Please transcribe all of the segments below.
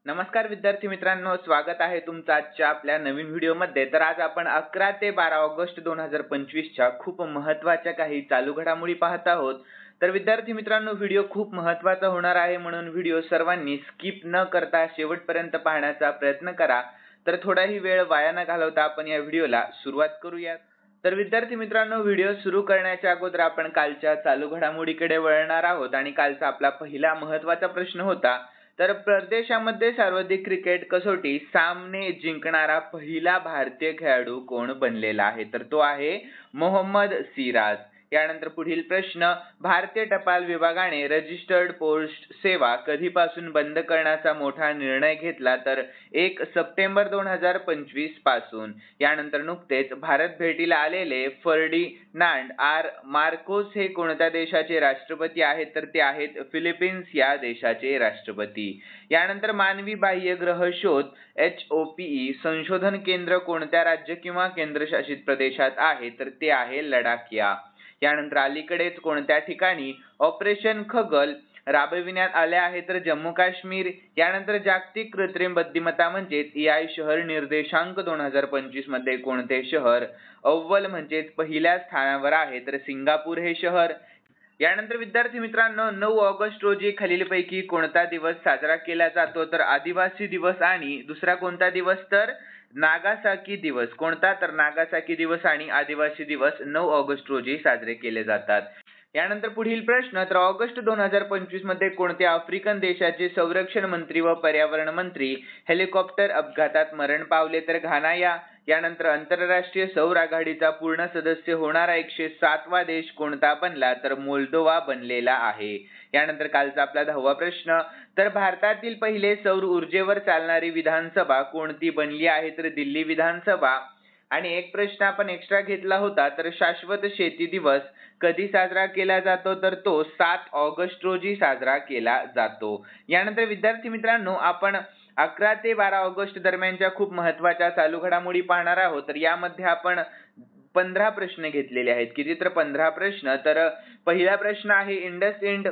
नमस्कार विद्यार्थी मित्रांनो, स्वागत आहे तुमचं आजच्या आपल्या नवीन व्हिडिओमध्ये। तर आज आपण 11 ते 12 ऑगस्ट 2025 च्या खूप महत्त्वाच्या काही चालू घडामोडी पाहत आहोत। तर विद्यार्थी मित्रांनो, व्हिडिओ खूप महत्त्वाचा होणार आहे, म्हणून व्हिडिओ सर्वांनी स्किप न करता शेवटपर्यंत पाहण्याचा प्रयत्न करा। तर थोडाही वेळ वाया न घालवता आपण या व्हिडिओला सुरुवात करूया। तर विद्यार्थी मित्रांनो, व्हिडिओ सुरू करण्याच्या अगोदर आपण कालच्या चालू घडामोडीकडे वळणार आहोत आणि कालचा आपला पहिला महत्त्वाचा प्रश्न होता, तर परदेशामध्ये सर्वाधिक क्रिकेट कसोटी सामने जिंकणारा पहिला भारतीय खेळाडू कोण बनलेला आहे? तर तो आहे मोहम्मद सिराज। यानंतर पुढील प्रश्न, भारतीय टपाल विभागाने रजिस्टर्ड पोस्ट सेवा कधीपासून बंद करण्याचा मोठा निर्णय घेतला? तर 1 सप्टेंबर 2025 पासून। यानंतर नुकतेच भारत भेटीला आलेले फर्डिनांड आर मार्कोस हे कोणत्या देशाचे राष्ट्रपती आहेत? तर ते आहेत फिलिपिन्स या देशाचे राष्ट्रपती। यानंतर मानवी बाह्य ग्रह शोध HOPE संशोधन केंद्र कोणत्या राज्य किंवा केंद्रशासित प्रदेशात आहे? तर ते आहे लडाख या। यानंतर अलीकडेच कोणत्या ठिकाणी ऑपरेशन खगल राबविण्यात आले आहे? तर जम्मू काश्मीर। यानंतर जागतिक कृत्रिम बुद्धिमत्ता म्हणजेच AI शहर निर्देशांक 2025 मध्ये कोणते शहर अव्वल म्हणजेच पहिल्या स्थानावर आहे? तर सिंगापूर हे शहर। यानंतर विद्यार्थी मित्रांनो, 9 ऑगस्ट रोजी खालीलपैकी कोणता दिवस साजरा केला जातो? तर आदिवासी दिवस आणि दुसरा कोणता दिवस? तर नागासाकी दिवस। कोणता? तर नागासाकी दिवस आणि आदिवासी दिवस 9 ऑगस्ट रोजी साजरे केले जातात। यानंतर पुढील प्रश्न, तर ऑगस्ट 2025 मध्ये कोणत्या आफ्रिकन देशाचे संरक्षण मंत्री व पर्यावरण मंत्री हेलिकॉप्टर अपघातात मरण पावले? तर घाना या। यानंतर आंतरराष्ट्रीय सौर आघाडीचा पूर्ण सदस्य होणारा 107वा देश कोणता बनला? तर मोल्दोवा बनलेला आहे। यानंतर कालचा आपला 10वा प्रश्न, तर भारतातील पहिले सौर ऊर्जेवर चालणारी विधानसभा कोणती बनली आहे? तर दिल्ली विधानसभा। आणि एक प्रश्न आपण एक्स्ट्रा घेतला होता, तर शाश्वत शेती दिवस कधी साजरा केला जातो? तर तो 7 ऑगस्ट रोजी साजरा केला जातो। यानंतर विद्यार्थी मित्रांनो, आपण 11 ते 12 ऑगस्ट दरम्यानच्या खूप महत्त्वाच्या चालू घडामोडी पाहणार आहोत। तर यामध्ये आपण 15 प्रश्न घेतलेले आहेत। किती? तर 15 प्रश्न। तर पहिला प्रश्न आहे, इंडसइंड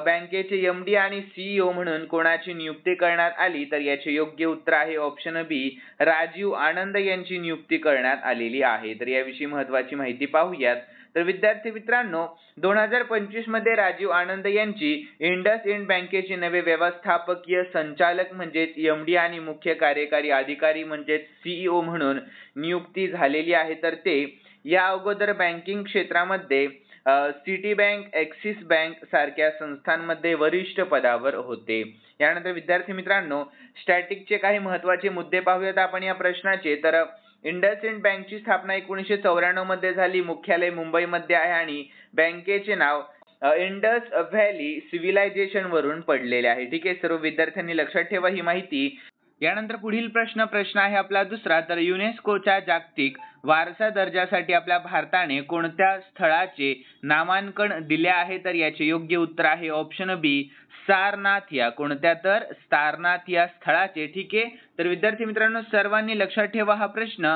बँकेचे MD आणि CEO म्हणून कोणाची नियुक्ती करण्यात आली? तर याचे योग्य उत्तर आहे ऑप्शन बी, राजीव आनंद यांची नियुक्ती करण्यात आलेली आहे। तर याविषयी महत्त्वाची माहिती पाहूयात। तर विद्यार्थी मित्रांनो, 2025 मध्ये राजीव आनंद यांची इंडसइंड बँकेचे नवे व्यवस्थापकीय संचालक म्हणजेच MD आणि मुख्य कार्यकारी अधिकारी म्हणजेच CEO म्हणून नियुक्ती झालेली आहे। तर ते या अगोदर बँकिंग क्षेत्रामध्ये सिटी बँक, ॲक्सिस बँक सारख्या संस्थांमध्ये वरिष्ठ पदावर होते। यानंतर विद्यार्थी मित्रांनो, स्टॅटिकचे काही महत्त्वाचे मुद्दे पाहूयात आपण या प्रश्नाचे। तर इंडसइंड बँकची स्थापना 1994 मध्ये झाली, मुख्यालय मुंबईमध्ये आहे आणि बँकेचे नाव इंडस व्हॅली सिव्हिलायझेशन वरून पडलेले आहे। ठीक आहे, सर्व विद्यार्थ्यांनी लक्षात ठेवा ही माहिती। यानंतर पुढील प्रश्न आहे आपला दुसरा, तर युनेस्कोच्या जागतिक वारसा दर्जासाठी आपल्या भारताने कोणत्या स्थळाचे नामांकन दिले आहे? तर याचे योग्य उत्तर आहे ऑप्शन बी, सारनाथ या। कोणत्या? तर सारनाथ या स्थळाचे। ठीक आहे, तर विद्यार्थी मित्रांनो, सर्वांनी लक्षात ठेवा हा प्रश्न।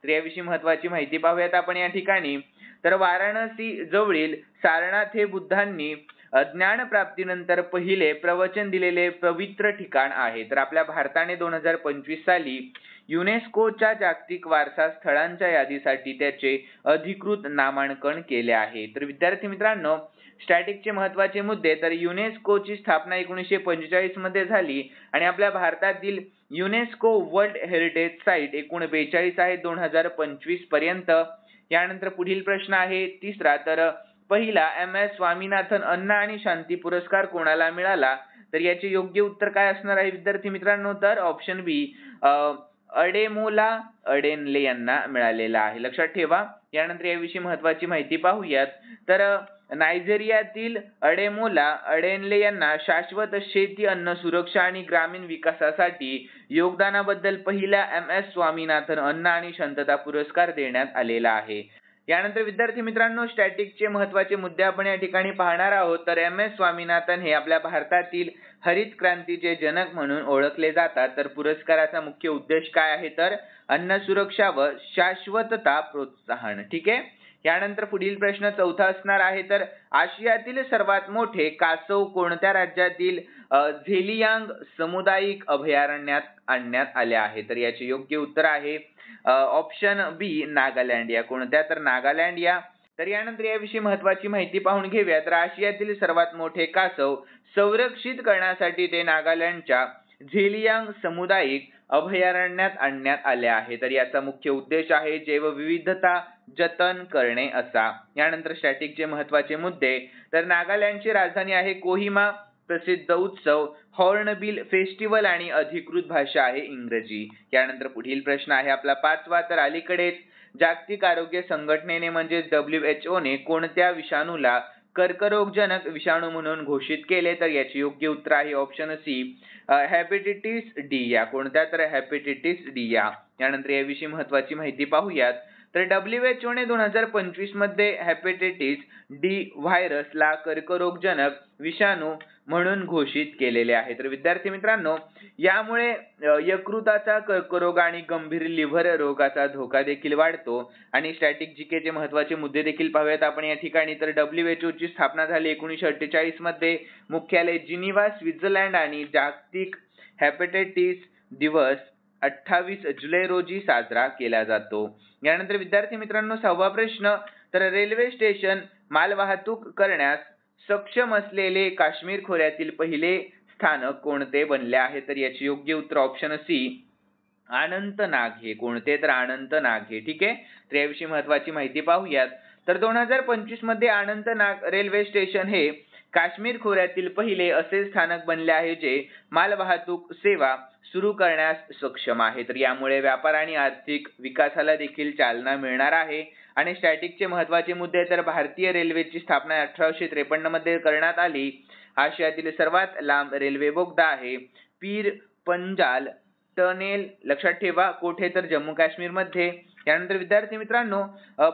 तर याविषयी महत्त्वाची माहिती पाहूयात आपण या ठिकाणी। तर वाराणसी जवळील सारनाथ हे बुद्धांनी ज्ञान प्राप्तीनंतर पहिले प्रवचन दिलेले पवित्र ठिकाण आहे। तर आपल्या भारताने 2025 साली युनेस्कोच्या जागतिक वारसा स्थळांच्या यादीसाठी त्याचे अधिकृत नामांकन केले आहे। तर विद्यार्थी मित्रांनो, स्टॅटिकचे महत्त्वाचे मुद्दे, तर युनेस्कोची स्थापना 1945 मध्ये झाली आणि आपल्या भारतातील युनेस्को वर्ल्ड हेरिटेज साइट एकूण 42 आहेत 2025 पर्यंत। यानंतर पुढील प्रश्न आहे तिसरा, तर पहिला MS स्वामीनाथन अन्न आणि शांती पुरस्कार कोणाला मिळाला? तर याचे योग्य उत्तर काय असणार आहे विद्यार्थी मित्रांनो? तर ऑप्शन बी, अडेमोला अडेनले यांना मिळालेला आहे। लक्षात ठेवा। यानंतर याविषयी महत्त्वाची माहिती पाहूयात। तर नायजेरियातील अडेमोला अडेनले यांना शाश्वत शेती, अन्न सुरक्षा आणि ग्रामीण विकासासाठी योगदानाबद्दल पहिला MS स्वामीनाथन अन्न आणि शांतता पुरस्कार देण्यात आलेला आहे। यानंतर विद्यार्थी मित्रांनो, स्टॅटिकचे महत्त्वाचे मुद्दे आपण या ठिकाणी पाहणार आहोत। तर MS स्वामीनाथन हे आपल्या भारतातील हरित क्रांतीचे जनक म्हणून ओळखले जातात। तर पुरस्काराचा मुख्य उद्देश काय आहे? तर अन्न सुरक्षा व शाश्वतता प्रोत्साहन। ठीक आहे, यानंतर पुढील प्रश्न चौथा असणार आहे, तर आशियातील सर्वात मोठे कासव कोणत्या राज्यातील झेलियांग सामुदायिक अभयारण्यात आणण्यात आले आहे? तर याचे योग्य उत्तर आहे ऑप्शन बी नागालँड या. कोणत्या? तर नागालँड या. तर यानंतर याविषयी महत्त्वाची माहिती पाहून घेऊया. तर आशियातील सर्वात मोठे कासव संरक्षित करण्यासाठी ते नागालँडच्या झेलियांग सामुदायिक अभयारण्यात आणण्यात आले आहे. तर याचा मुख्य उद्देश आहे जैवविविधता जतन करणे असा. यानंतर स्टॅटिकचे महत्त्वाचे मुद्दे. तर नागालँडची राजधानी आहे कोहिमा. प्रसिद्ध उत्सव हॉर्नबिल फेस्टिवल आणि अधिकृत भाषा आहे इंग्रजी. यानंतर पुढील प्रश्न आहे आपला 5वा. तर अलीकडेच जागतिक आरोग्य संघटनेने म्हणजे WHO ने कोणत्या विषाणूला कर्करोगजनक विषाणू म्हणून घोषित केले? तर याचे योग्य उत्तर आहे ऑप्शन सी हेपॅटायटिस डी या. कोणत्या? तर हेपॅटायटिस डी या. यानंतर याविषयी महत्त्वाची माहिती पाहूयात. तर WHO ने 2025 मध्ये हेपॅटायटिस डी व्हायरसला कर्करोगजनक विषाणू म्हणून घोषित केलेले आहे. तर विद्यार्थी मित्रांनो, यामुळे यकृताचा कर्करोग आणि गंभीर लिव्हर रोगाचा धोका देखील वाढतो. आणि स्टॅटिक जीकेचे महत्त्वाचे मुद्दे देखील पाहूयात आपण या ठिकाणी. तर WHO ची स्थापना झाली 1948 मध्ये. मुख्यालय जिनिव्हा स्वित्झर्लंड आणि जागतिक हेपॅटायटिस दिवस 28 जुलै रोजी साजरा केला जातो. यानंतर विद्यार्थी मित्रांनो 6वा प्रश्न. तर रेल्वे स्टेशन मालवाहतूक करण्यास सक्षम असलेले काश्मीर खोऱ्यातील पहिले स्थानक कोणते बनले आहे? तर याचे योग्य उत्तर ऑप्शन सी अनंतनाग हे. कोणते? तर अनंतनाग हे. ठीक आहे. तर याविषयी महत्त्वाची माहिती पाहूयात. तर 2025 मध्ये अनंतनाग रेल्वे स्टेशन हे काश्मीर खोऱ्यातील पहिले असे स्थानक बनले आहे जे मालवाहतूक सेवा सुरू करण्यास सक्षम आहे. तर यामुळे व्यापार आणि आर्थिक विकासाला देखील चालना मिळणार आहे. आणि स्टॅटिकचे महत्त्वाचे मुद्दे. तर भारतीय रेल्वेची स्थापना 1853 मध्ये करण्यात आली. आशियातील सर्वात लांब रेल्वे बोगदा आहे पीर पंजाल टनेल. लक्षात ठेवा. कोठे? तर जम्मू काश्मीर मध्ये. यानंतर विद्यार्थी मित्रांनो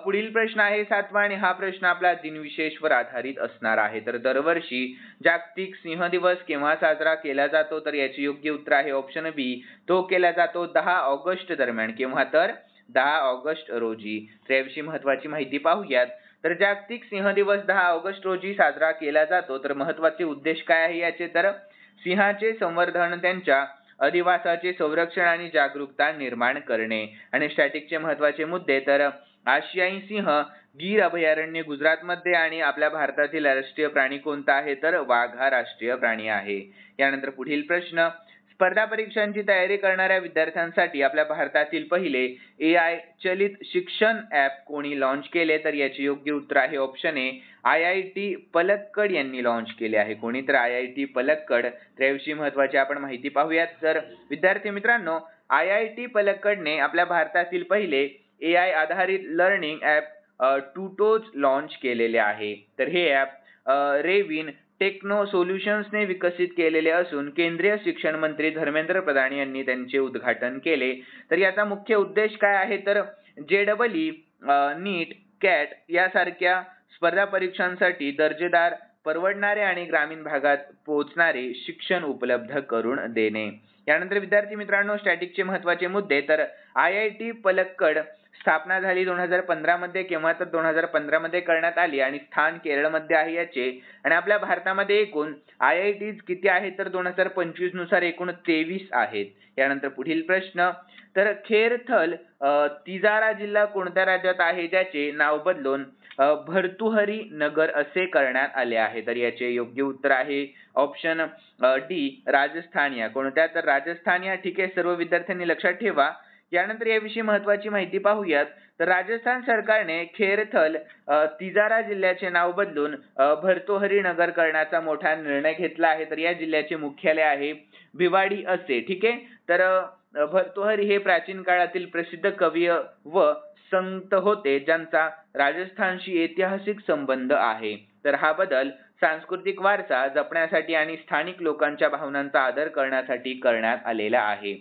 पुढील प्रश्न आहे 7वा आणि हा प्रश्न आपला दिनविशेषवर आधारित असणार आहे. तर दरवर्षी जागतिक सिंह दिवस केव्हा साजरा केला जातो? तर याचे योग्य उत्तर आहे ऑप्शन बी तो केला जातो 10 ऑगस्ट दरम्यान. केव्हा? तर 10 ऑगस्ट रोजी. तर याविषयी महत्त्वाची माहिती पाहूयात. तर जागतिक सिंह दिवस 10 ऑगस्ट रोजी साजरा केला जातो. तर महत्त्वाचे उद्देश काय आहे याचे? तर सिंहाचे संवर्धन, त्यांच्या अधिवासाचे संरक्षण आणि जागरूकता निर्माण करणे. आणि स्टॅटिकचे महत्त्वाचे मुद्दे. तर आशियाई सिंह गीर अभयारण्य गुजरातमध्ये आणि आपल्या भारतातील राष्ट्रीय प्राणी कोणता आहे? तर वाघ हा राष्ट्रीय प्राणी आहे. यानंतर पुढील प्रश्न. स्पर्धा परीक्षांची तयारी करणाऱ्या विद्यार्थ्यांसाठी आपल्या भारतातील पहिले AI चलित शिक्षण ॲप कोणी लॉन्च केले? तर याचे योग्य उत्तर आहे ऑप्शन ए IIT पलक्कड यांनी लॉन्च केले आहे. कोणी? तर IIT पलक्कड. त्याविषयी महत्त्वाची आपण माहिती पाहूयात. तर विद्यार्थी मित्रांनो IIT पलक्कडने आपल्या भारतातील पहिले AI आधारित लर्निंग ॲप टूटोज लॉन्च केलेले आहे. तर हे ॲप रेविन टेक्नो सोल्युशन्सने विकसित केलेले असून केंद्रीय शिक्षण मंत्री धर्मेंद्र प्रधान यांनी त्यांचे उद्घाटन केले. तर याचा मुख्य उद्देश काय आहे? तर JEE नीट कॅट यासारख्या स्पर्धा परीक्षांसाठी दर्जेदार, परवडणारे आणि ग्रामीण भागात पोहोचणारे शिक्षण उपलब्ध करून देणे. यानंतर विद्यार्थी मित्रांनो स्टॅटिकचे महत्त्वाचे मुद्दे. तर IIT पलक्कड स्थापना झाली 2015 मध्ये. केव्हा? तर 2015 मध्ये करण्यात आली आणि स्थान केरळमध्ये आहे याचे. आणि आपल्या भारतामध्ये एकूण IITs किती आहेत? तर 2025 नुसार एकूण 23 आहेत. यानंतर पुढील प्रश्न. तर खेरथल तिजारा जिल्हा कोणत्या राज्यात आहे ज्याचे नाव बदलून भर्तृहरी नगर असे करण्यात आले आहे? तर याचे योग्य उत्तर आहे ऑप्शन डी राजस्थान या. कोणत्या? तर राजस्थान या. ठीक आहे. सर्व विद्यार्थ्यांनी लक्षात ठेवा. यानंतर याविषयी महत्त्वाची माहिती पाहूयात. तर राजस्थान सरकारने खेरथल तिजारा जिल्ह्याचे नाव बदलून भर्तृहरी नगर करण्याचा मोठा निर्णय घेतला आहे. तर या जिल्ह्याचे मुख्यालय आहे भिवाडी असे. ठीक आहे. तर भर्तृहरी हे प्राचीन काळातील प्रसिद्ध कवी व संत होते ज्यांचा राजस्थानशी ऐतिहासिक संबंध आहे. तर हा बदल सांस्कृतिक वारसा जपण्यासाठी आणि स्थानिक लोकांच्या भावनांचा आदर करण्यासाठी करण्यात आलेला आहे.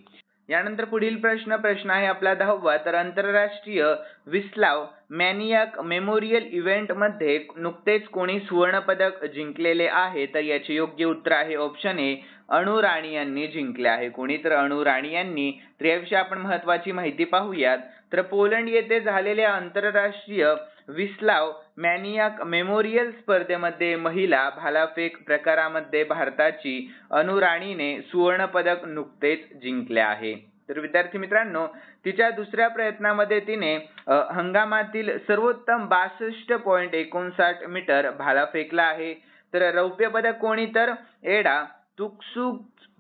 यानंतर पुढील प्रश्न आहे आपला 10वा. तर आंतरराष्ट्रीय विस्लाव मॅनियाक मेमोरियल इव्हेंट मध्ये नुकतेच कोणी सुवर्ण पदक जिंकलेले आहे? तर याचे योग्य उत्तर आहे ऑप्शन ए, अणू राणी यांनी जिंकले आहे. कोणी? तर अणू राणी यांनी. तर याविषयी आपण महत्त्वाची माहिती पाहूयात. तर पोलंड येथे झालेल्या आंतरराष्ट्रीय विस्लाव मॅनियाक मेमोरियल स्पर्धेमध्ये महिला भालाफेक प्रकारामध्ये भारताची अणू राणीने सुवर्ण पदक नुकतेच जिंकले आहे. तर विद्यार्थी मित्रांनो, तिच्या दुसऱ्या प्रयत्नामध्ये तिने हंगामातील सर्वोत्तम 62.59 मीटर भाला फेकला आहे. तर रौप्य पदक कोणी? तर एडा तुक्सू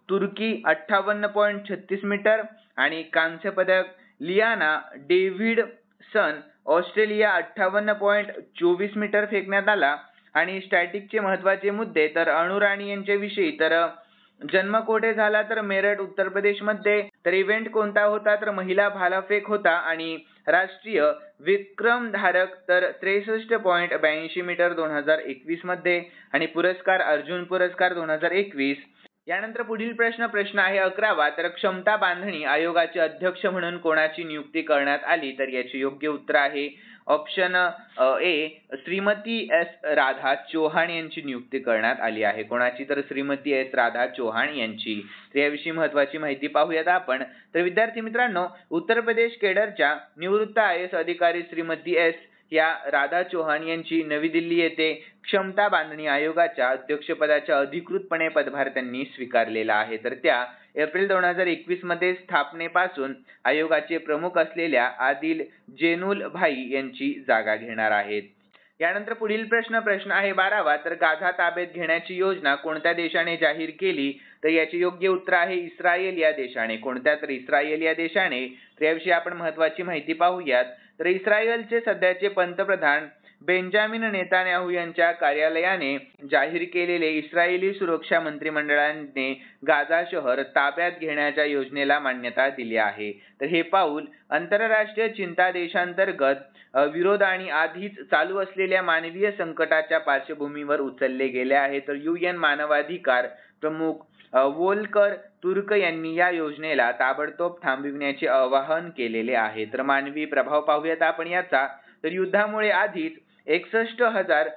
तुर्की 58.36 मीटर आणि कांस्य पदक लियाना डेव्हिडसन ऑस्ट्रेलिया 58.24 मीटर फेकण्यात आला. आणि स्टॅटिकचे महत्त्वाचे मुद्दे तर अणू राणी यांच्याविषयी. तर जन्म कोठे झाला? तर मेरठ उत्तर प्रदेश मध्ये. तर इव्हेंट कोणता होता? तर महिला भालाफेक होता. आणि राष्ट्रीय विक्रमधारक तर 63.82 मीटर 2021 मध्ये. आणि पुरस्कार अर्जुन पुरस्कार 2021. यानंतर पुढील प्रश्न आहे 11वा. तर क्षमता बांधणी आयोगाचे अध्यक्ष म्हणून कोणाची नियुक्ती करण्यात आली? तर याचे योग्य उत्तर आहे ऑप्शन ए, श्रीमती एस राधा चौहान यांची नियुक्ती करण्यात आली आहे. कोणाची? तर श्रीमती एस राधा चौहान यांची. तर याविषयी महत्त्वाची माहिती पाहूयात आपण. तर विद्यार्थी मित्रांनो, उत्तर प्रदेश केडरच्या निवृत्त IAS अधिकारी श्रीमती एस या राधा चौहान यांची नवी दिल्ली येथे क्षमता बांधणी आयोगाच्या अध्यक्षपदाचा अधिकृतपणे पदभार त्यांनी स्वीकारलेला आहे. तर त्या एप्रिल 2021 मध्ये स्थापनेपासून आयोगाचे प्रमुख असलेल्या आदिल जेनुल भाई यांची जागा घेणार आहेत. यानंतर पुढील प्रश्न आहे 12वा. तर गाझा ताब्यात घेण्याची योजना कोणत्या देशाने जाहीर केली? तर याचे योग्य उत्तर आहे इस्रायल या देशाने. कोणत्या? तर इस्रायल या देशाने. तर याविषयी आपण महत्त्वाची माहिती पाहूयात. तर इस्रायलचे सध्याचे पंतप्रधान बेंजामिन नेतान्याहू यांच्या कार्यालयाने जाहीर केलेले इस्रायली सुरक्षा मंत्रिमंडळाने गाझा शहर ताब्यात घेण्याच्या योजनेला मान्यता दिली आहे. तर हे पाऊल आंतरराष्ट्रीय चिंता देशांतर्गत विरोध आणि आधीच चालू असलेल्या मानवीय संकटाच्या पार्श्वभूमीवर उचलले गेले आहे. तर UN मानवाधिकार प्रमुख वोल्कर तुर्क यांनी या योजनेला ताबडतोब थांबविण्याचे आवाहन केलेले आहे. तर मानवी प्रभाव पाहूयात आपण याचा. तर युद्धामुळे आधीच 61,000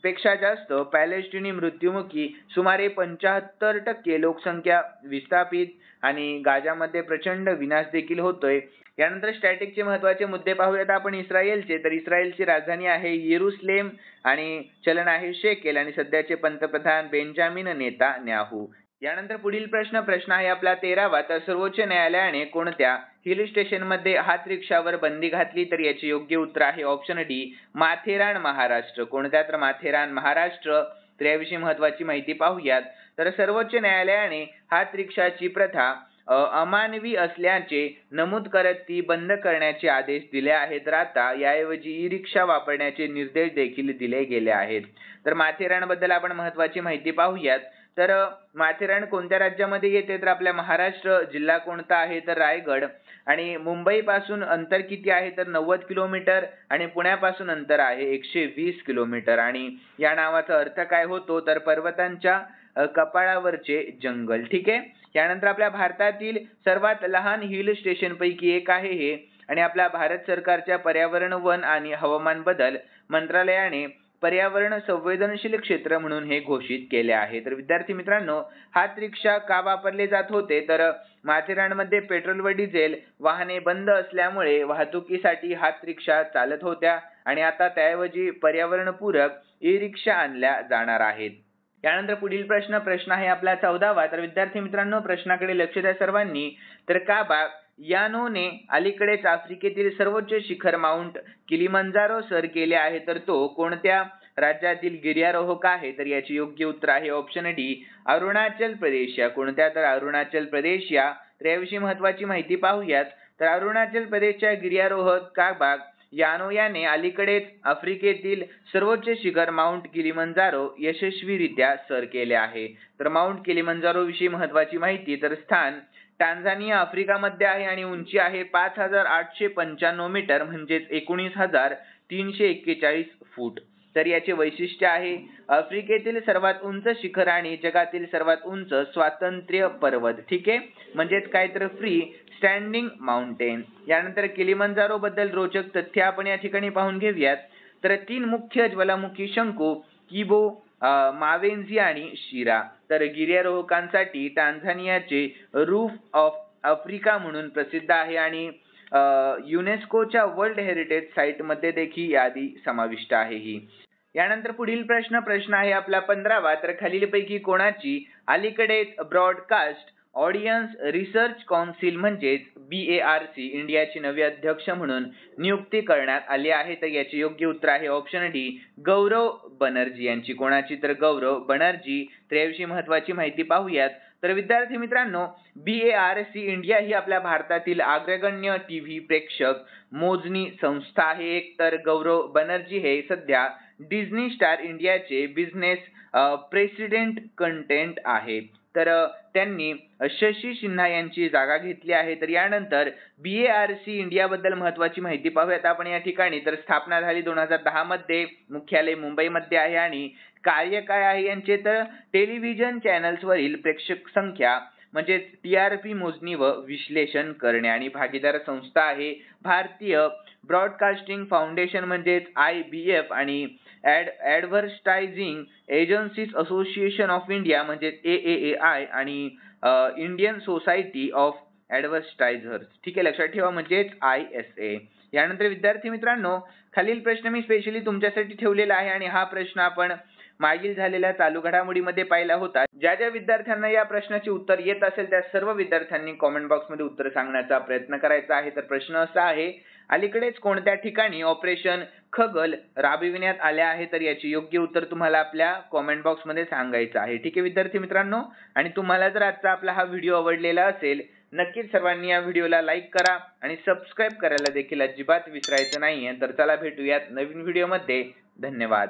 पेक्षा जास्त पॅलेस्टिनी मृत्युमुखी, सुमारे 75% लोकसंख्या विस्थापित आणि गाझामध्ये प्रचंड विनाश देखील होतोय. यानंतर स्टॅटिकचे महत्त्वाचे मुद्दे पाहूयात आपण इस्रायलचे. तर इस्रायलची राजधानी आहे येरुसलेम आणि चलन आहे शेकेल आणि सध्याचे पंतप्रधान बेंजामिन नेतान्याहू. यानंतर पुढील प्रश्न आहे आपला 13वा. तर सर्वोच्च न्यायालयाने कोणत्या हिल स्टेशन मध्ये हात रिक्षावर बंदी घातली? तर याचे योग्य उत्तर आहे ऑप्शन डी, माथेरान महाराष्ट्र. कोणत्या? तर माथेरान महाराष्ट्र. तर याविषयी महत्त्वाची माहिती पाहूयात. तर सर्वोच्च न्यायालयाने हात रिक्षाची प्रथा अमानवी असल्याचे नमूद करत ती बंद करण्याचे आदेश दिले आहेत. तर आता याऐवजी ई रिक्षा वापरण्याचे निर्देश देखील दिले गेले आहेत. तर माथेरान बद्दल आपण महत्त्वाची माहिती पाहूयात. तर माथेरान कोणत्या राज्यामध्ये येते? तर आपल्या महाराष्ट्र. जिल्हा कोणता आहे? तर रायगड. आणि मुंबई पासून अंतर किती आहे? तर 90 किलोमीटर. आणि पुण्यापासून अंतर आहे 120 किलोमीटर. आणि या नावाचा अर्थ काय होतो? तर पर्वतांच्या कपाळावरचे जंगल. ठीक आहे. यानंतर आपल्या भारतातील सर्वात लहान हिल स्टेशन पैकी एक आहे हे. आणि आपल्या भारत सरकारच्या पर्यावरण, वन आणि हवामान बदल मंत्रालयाने पर्यावरण संवेदनशील क्षेत्र म्हणून हे घोषित केले आहे. तर विद्यार्थी मित्रांनो, हात रिक्षा का वापरले जात होते? तर माथेरानमध्ये पेट्रोल व डिझेल वाहने बंद असल्यामुळे वाहतुकीसाठी हात रिक्षा चालत होत्या आणि आता त्याऐवजी पर्यावरणपूरक ई रिक्षा आणल्या जाणार आहेत. यानंतर पुढील प्रश्न आहे आपला 14वा. तर विद्यार्थी मित्रांनो, प्रश्नाकडे लक्ष द्या सर्वांनी. तर काबा यानोने अलीकडेच आफ्रिकेतील सर्वोच्च शिखर माउंट किलिमंजारो सर केले आहे. तर तो कोणत्या राज्यातील गिर्यारोहक आहे? तर याचे योग्य उत्तर आहे ऑप्शन डी, अरुणाचल प्रदेश या. कोणत्या? तर अरुणाचल प्रदेश या. तर याविषयी महत्त्वाची माहिती पाहूयात. तर अरुणाचल प्रदेशच्या गिर्यारोहक काबा यानो याने अलीकडेच आफ्रिकेतील सर्वोच्च शिखर माउंट किलिमंजारो यशस्वीरित्या सर केले आहे. तर माउंट किलिमंजारो विषयी महत्त्वाची माहिती. तर स्थान टांझानिया आफ्रिकामध्ये आहे आणि उंची आहे 5895 मीटर म्हणजेच 19,341 फूट. तर याचे वैशिष्ट्य आहे आफ्रिकेतील सर्वात उंच शिखर आणि जगातील सर्वात उंच स्वातंत्र्य पर्वत. ठीक आहे, म्हणजेच काय तर फ्री स्टँडिंग माउंटेन. यानंतर किलिमंजारो बद्दल रोचक तथ्य आपण या ठिकाणी पाहून घेऊयात. तर 3 मुख्य ज्वालामुखी शंकू किबो, मावेंजी आणि शिरा. तर गिर्यारोहकांसाठी टांझानियाचे रूफ ऑफ आफ्रिका म्हणून प्रसिद्ध आहे आणि युनेस्कोच्या वर्ल्ड हेरिटेज साइट मध्ये देखील यादी समाविष्ट आहे ही. यानंतर पुढील प्रश्न आहे आपला 15वा. तर खालीलपैकी कोणाची अलीकडेच ब्रॉडकास्ट ऑडियन्स रिसर्च काउन्सिल म्हणजेच BARC इंडियाचे नवे अध्यक्ष म्हणून नियुक्ती करण्यात आली आहे. तर याचे योग्य उत्तर आहे ऑप्शन डी, गौरव बनर्जी यांची. कोणाची? तर गौरव बनर्जी. तर याविषयी महत्त्वाची माहिती पाहूयात. तर विद्यार्थी मित्रांनो, BARC इंडिया ही आपल्या भारतातील अग्रगण्य टीव्ही प्रेक्षक मोजणी संस्था आहे. एक तर गौरव बनर्जी हे सध्या डिझनी स्टार इंडियाचे बिझनेस प्रेसिडेंट कंटेंट आहेत. तर त्यांनी शशी सिन्हा यांची जागा घेतली आहे. तर यानंतर BARC इंडिया बद्दल महत्त्वाची माहिती पाहूयात आपण या ठिकाणी. तर स्थापना झाली 2010 मध्ये, मुख्यालय मुंबईमध्ये आहे आणि कार्य काय आहे यांचे? तर टेलिव्हिजन चॅनल्स वरील प्रेक्षक संख्या म्हणजे TRP मोजणी व विश्लेषण करणे. आणि भागीदार संस्था आहे भारतीय ब्रॉडकास्टिंग फाउंडेशन म्हणजेच IBF आणि advertising agencies association of India म्हणजे AAAI आणि इंडियन सोसायटी ऑफ ॲडव्हर्टायझर्स. ठीक आहे, लक्षात ठेवा, म्हणजेच ISA. यानंतर विद्यार्थी मित्रांनो, खालील प्रश्न मी स्पेशली तुमच्यासाठी ठेवलेला आहे आणि हा प्रश्न आपण मागील झालेल्या चालू घडामोडीमध्ये पाहिला होता. ज्या ज्या विद्यार्थ्यांना या प्रश्नाचे उत्तर येत असेल त्या सर्व विद्यार्थ्यांनी कॉमेंट बॉक्समध्ये उत्तर सांगण्याचा प्रयत्न करायचा आहे. तर प्रश्न असा आहे, अलीकडेच कोणत्या ठिकाणी ऑपरेशन खगल राबविण्यात आले आहे? तर याचे योग्य उत्तर तुम्हाला आपल्या कॉमेंट बॉक्समध्ये सांगायचं आहे. ठीक आहे विद्यार्थी मित्रांनो, आणि तुम्हाला जर आजचा आपला हा व्हिडिओ आवडलेला असेल, नक्कीच सर्वांनी या व्हिडिओला लाईक करा आणि सबस्क्राईब करायला देखील अजिबात विसरायचं नाहीये. तर चला भेटूयात नवीन व्हिडिओमध्ये. धन्यवाद.